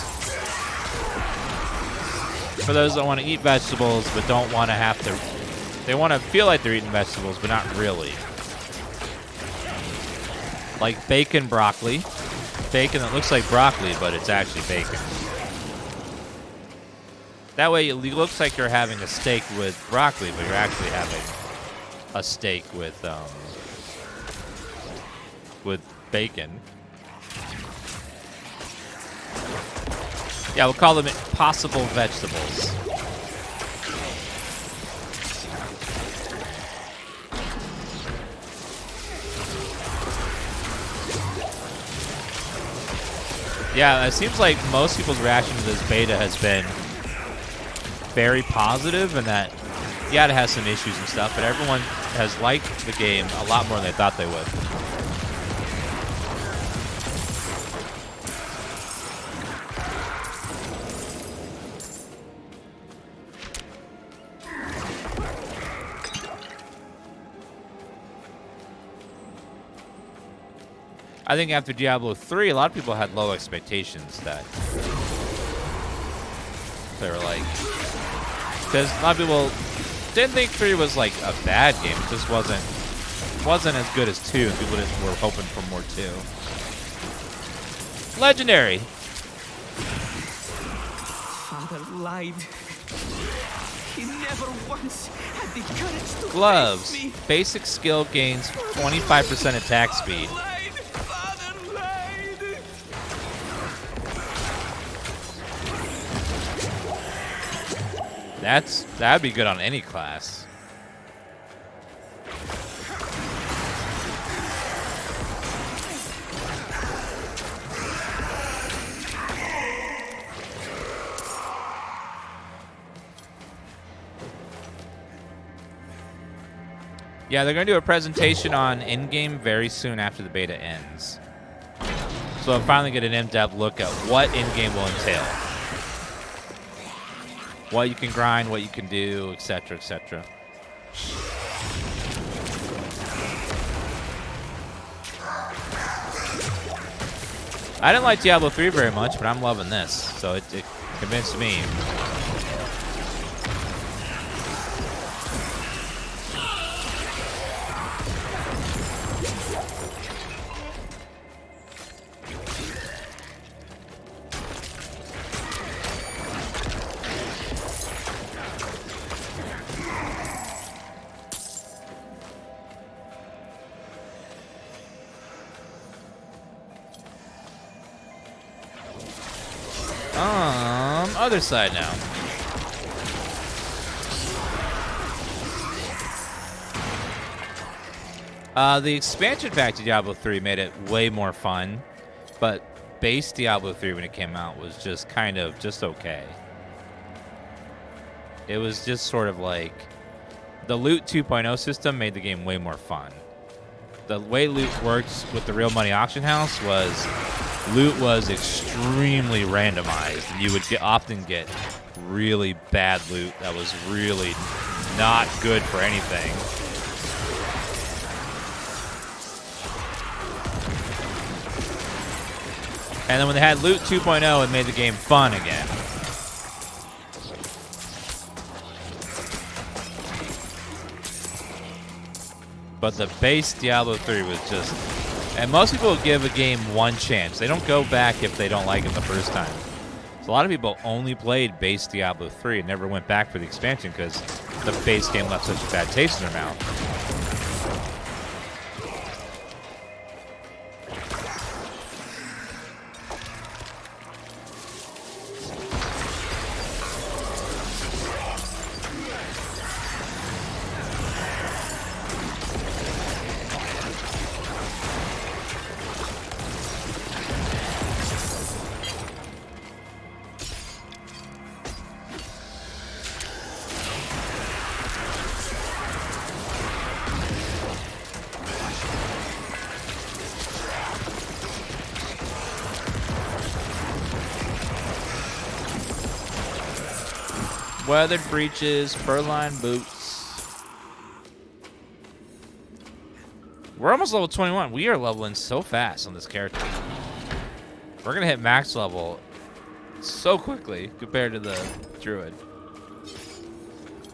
For those that want to eat vegetables but don't want to have to... They want to feel like they're eating vegetables, but not really. Like bacon broccoli. Bacon that looks like broccoli, but it's actually bacon. That way it looks like you're having a steak with broccoli, but you're actually having a steak with bacon. Yeah, we'll call them possible vegetables. Yeah, it seems like most people's reaction to this beta has been very positive, and that, yeah, it has some issues and stuff, but everyone has liked the game a lot more than they thought they would. I think after Diablo 3, a lot of people had low expectations that they were like, because a lot of people didn't think 3 was like a bad game. It just wasn't as good as 2, and people just were hoping for more 2. Legendary. Father lied. He never once had the courage to Gloves. face me. Basic skill gains 25% attack speed. That'd be good on any class. Yeah, they're going to do a presentation on in-game very soon after the beta ends. So I'll finally get an in-depth look at what in-game will entail. What you can grind, what you can do, etc., etc. I didn't like Diablo 3 very much, but I'm loving this, so it convinced me. Other side now. The expansion pack to Diablo 3 made it way more fun, but base Diablo 3 when it came out was just kind of just okay. It was just sort of like the Loot 2.0 system made the game way more fun. The way loot works with the real money auction house was loot was extremely randomized, and you would often get really bad loot that was really not good for anything. And then when they had Loot 2.0, it made the game fun again. But the base Diablo 3 was just... And most people give a game one chance. They don't go back if they don't like it the first time. So a lot of people only played base Diablo 3 and never went back for the expansion because the base game left such a bad taste in their mouth. Weathered breeches, fur-lined boots. We're almost level 21. We are leveling so fast on this character. We're gonna hit max level so quickly compared to the druid.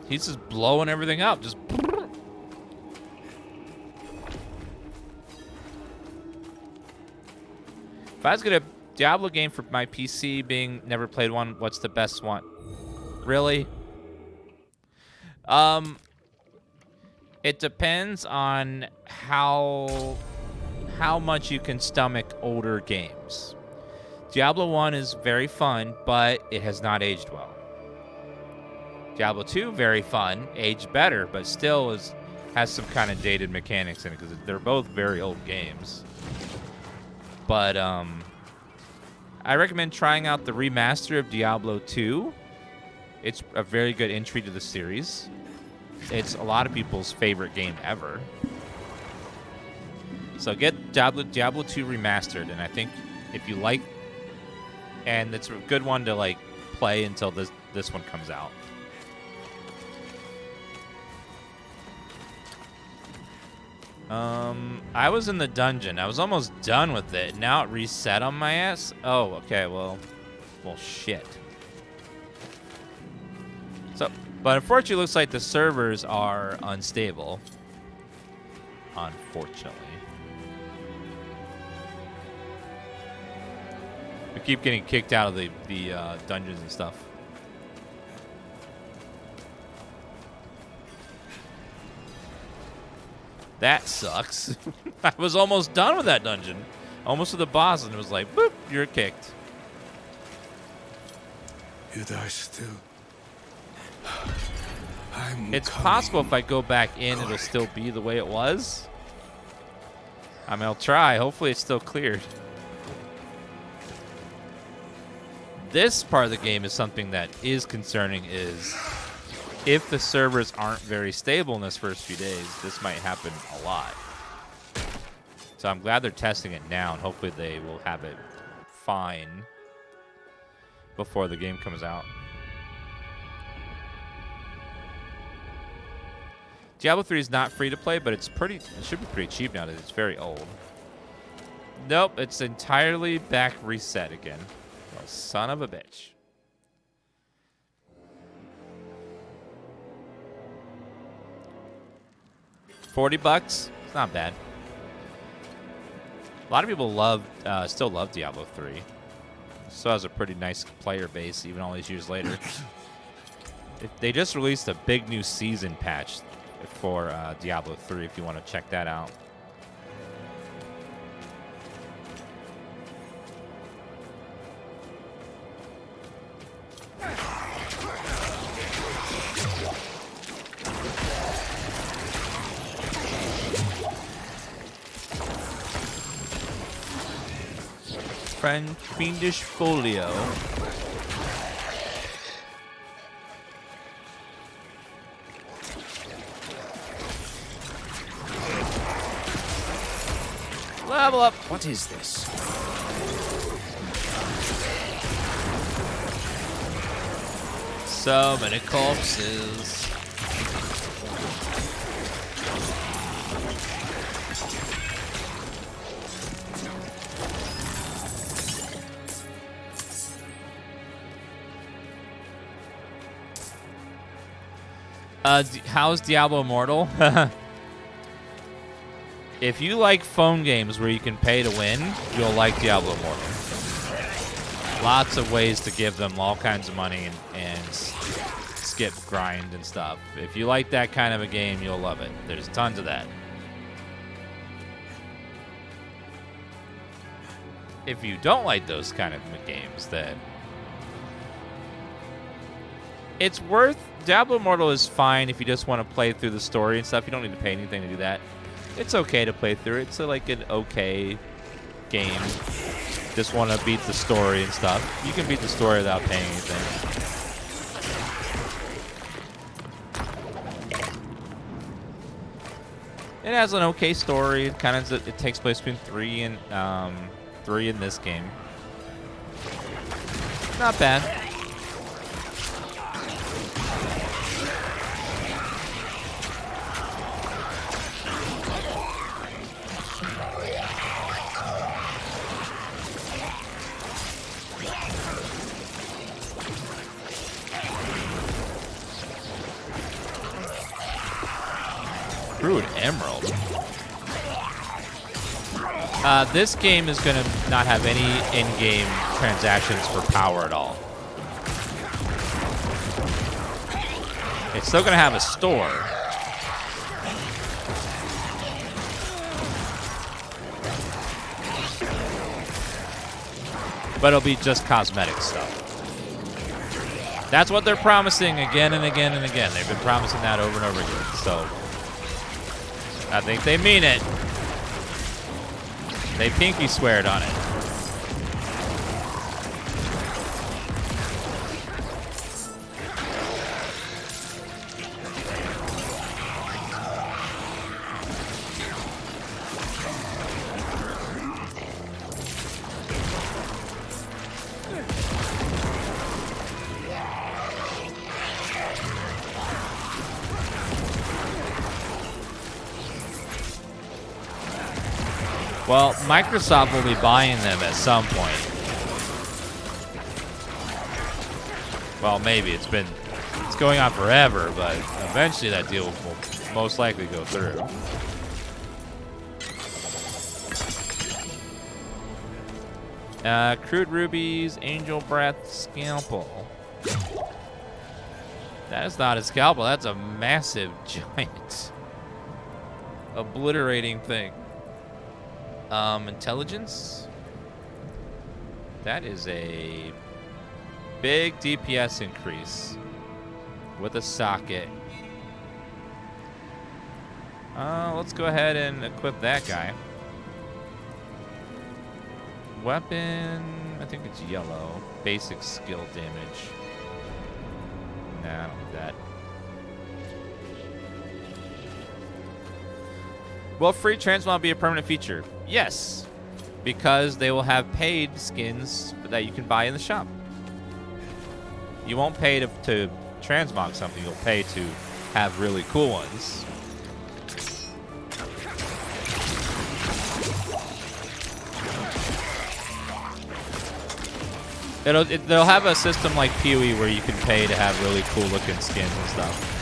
He's just blowing everything up. Just. If I was gonna Diablo game for my PC, being never played one, what's the best one? Really? It depends on how much you can stomach older games. Diablo 1 is very fun, but it has not aged well. Diablo 2, very fun, aged better, but still has some kind of dated mechanics in it because they're both very old games. But I recommend trying out the remaster of Diablo 2. It's a very good entry to the series. It's a lot of people's favorite game ever. So get Diablo 2 remastered, and I think if you like, and it's a good one to like play until this one comes out. I was in the dungeon. I was almost done with it. Now it reset on my ass. Oh, okay. Well, shit. So, but unfortunately, it looks like the servers are unstable. Unfortunately. We keep getting kicked out of the dungeons and stuff. That sucks. I was almost done with that dungeon. Almost to the boss, and it was like, boop, you're kicked. You die still. It's possible if I go back in, it'll still be the way it was. I mean, I'll try. Hopefully it's still cleared. This part of the game is something that is concerning, is if the servers aren't very stable in this first few days, this might happen a lot. So I'm glad they're testing it now, and hopefully they will have it fine before the game comes out. Diablo 3 is not free to play, but it should be pretty cheap nowadays. It's very old. Nope, it's entirely back reset again. Oh, son of a bitch. $40? It's not bad. A lot of people still love Diablo 3. Still has a pretty nice player base even all these years later. They just released a big new season patch for Diablo 3 if you want to check that out. Fiendish Folio. Level up. What is this? So many corpses. How's Diablo Immortal? If you like phone games where you can pay to win, you'll like Diablo Immortal. Lots of ways to give them all kinds of money and skip grind and stuff. If you like that kind of a game, you'll love it. There's tons of that. If you don't like those kind of games, then it's worth... Diablo Immortal is fine if you just want to play through the story and stuff. You don't need to pay anything to do that. It's okay to play through it. It's like an okay game. Just want to beat the story and stuff. You can beat the story without paying anything. It has an okay story. It kind of it takes place between 3 and 3 in this game. Not bad. Crude Emerald. This game is going to not have any in-game transactions for power at all. It's still going to have a store. But it'll be just cosmetic stuff. That's what they're promising again and again and again. They've been promising that over and over again. So I think they mean it. They pinky sweared on it. Well, Microsoft will be buying them at some point. Well, maybe it's going on forever, but eventually that deal will most likely go through. Crude Rubies, Angel Breath, Scalpel. That is not a scalpel, that's a massive, giant, obliterating thing. Intelligence. That is a big DPS increase with a socket. Let's go ahead and equip that guy. Weapon, I think it's yellow. Basic skill damage. Nah, I don't need that. Will free transmog be a permanent feature? Yes, because they will have paid skins that you can buy in the shop. You won't pay to transmog something, you'll pay to have really cool ones. They'll have a system like PoE where you can pay to have really cool looking skins and stuff.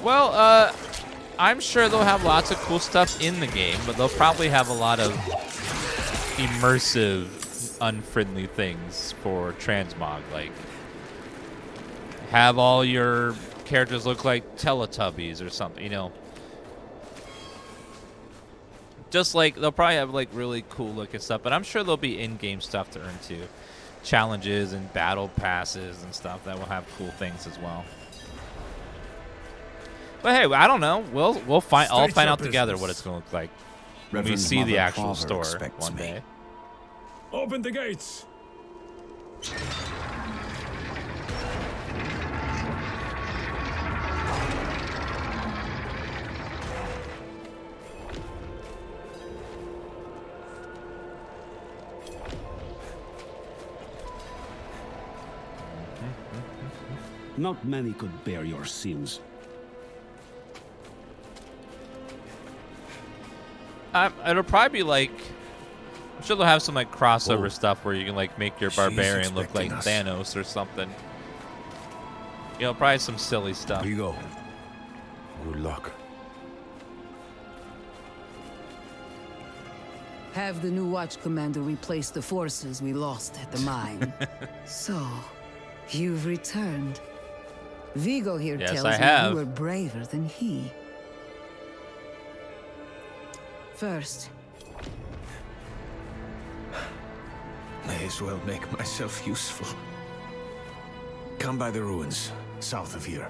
Well, I'm sure they'll have lots of cool stuff in the game, but they'll probably have a lot of immersive, unfriendly things for transmog, like have all your characters look like Teletubbies or something, you know. Just like, they'll probably have like really cool looking stuff, but I'm sure there'll be in-game stuff to earn too. Challenges and battle passes and stuff that will have cool things as well. But hey, I don't know. We'll all find out together what it's going to look like when we see the actual store one day. Open the gates. Not many could bear your sins. It'll probably be like, I'm sure they'll have some like crossover Oh. stuff where you can like make your She's barbarian look like expecting us. Thanos or something. You know, probably some silly stuff. Vigo, good luck. Have the new watch commander replace the forces we lost at the mine. So, you've returned. Vigo here Yes, tells I me have. you were braver than he. First, May as well make myself useful. Come by the ruins, south of here.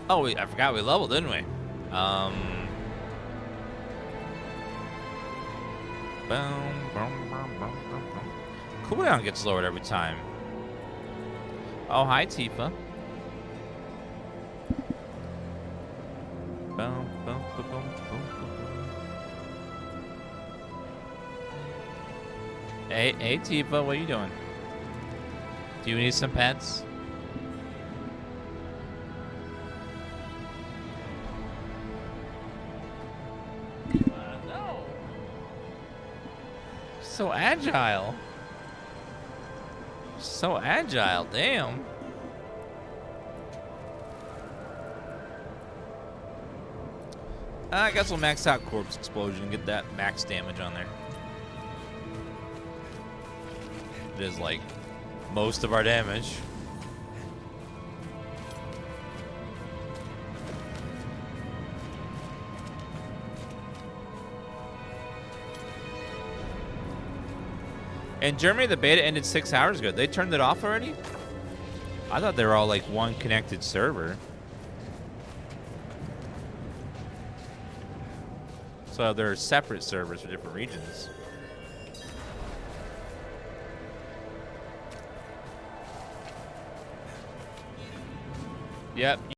Oh, I forgot we leveled, didn't we? Cooldown gets lowered every time. Oh, hi, Tifa. Hey, Tifa, what are you doing? Do you need some pets? No. So agile. So agile, damn. I guess we'll max out Corpse Explosion and get that max damage on there. It is like most of our damage. In Germany, the beta ended 6 hours ago. They turned it off already? I thought they were all like one connected server. So they're separate servers for different regions. Yep.